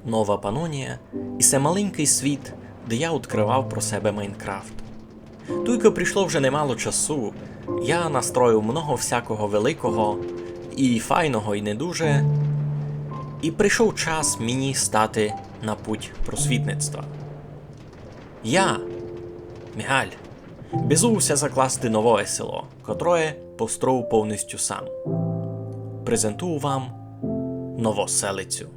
Нова Панонія і це маленький світ, де я відкривав про себе Майнкрафт. Туйко прийшло вже немало часу, я настроїв много всякого великого, і файного, і не дуже, і прийшов час мені стати на путь просвітництва. Я, Мігаль, безувся закласти нове село, котре построїв повністю сам. Презентую вам новоселицю.